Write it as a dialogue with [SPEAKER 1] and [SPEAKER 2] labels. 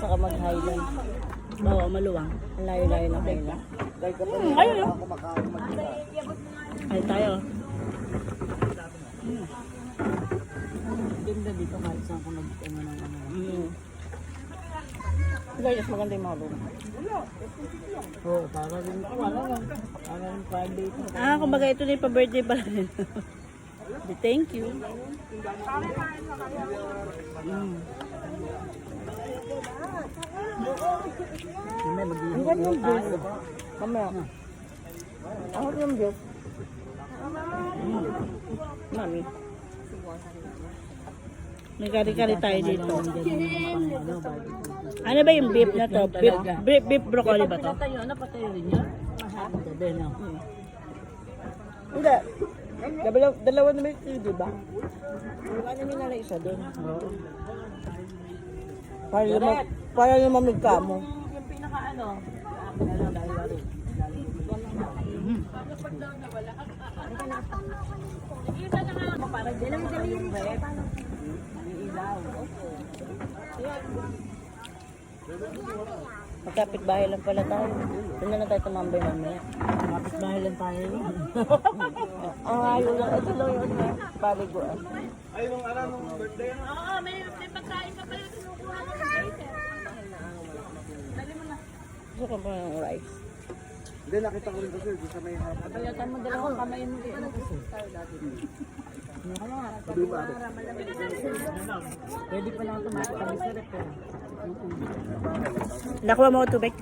[SPEAKER 1] saka mag-highland.
[SPEAKER 2] Oo, maluwang.
[SPEAKER 1] Ang layo-layo ng highland.
[SPEAKER 2] Ayun o. Ay tayo.
[SPEAKER 1] Ganda dito kahit saan ko mag-ano ng ano.
[SPEAKER 2] Guys, maganda yung mga room.
[SPEAKER 1] Oo, para rin ko. Wala lang. Para rin private.
[SPEAKER 2] Kumbaga ito na yung pa-birthday pala. Thank you.
[SPEAKER 1] May mag-iingat.
[SPEAKER 2] Ang ganda yung juice. Mamaya. Ako yung juice. Mami. May kari-kari tayo dito. Ano ba yung beef na to? Beef broccoli ba to?
[SPEAKER 1] Patayo, ano patayo rin yan? Sabi na.
[SPEAKER 2] Hindi. Dalawa naman ito, di ba? Ano nyo na lang isa doon? Para lumamig ka mo.
[SPEAKER 1] Yung pinaka ano? Parang dala-dala yung rep. Yung ilaw.
[SPEAKER 2] Magkapit bahay lang pala tayo. Doon na lang tayo tumambay mamaya.
[SPEAKER 1] Kapit bahay lang tayo.
[SPEAKER 2] Ang ayaw lang. Ito lang yung paliguan.
[SPEAKER 3] Ay, nung ano, nung birthday.
[SPEAKER 4] Oo, may pagkain ka pala kinukuha mo sa waiter. Dali mo na.
[SPEAKER 2] Gusto ko pa ng rice.
[SPEAKER 3] Hindi, nakita ko rin kasi doon sa may hapon.
[SPEAKER 1] Bayatan mo dalawang kamay mo.
[SPEAKER 3] Sabi ba?
[SPEAKER 1] Pwede pa lang ito makakabis sa rep.
[SPEAKER 2] Nakuha mo tubig?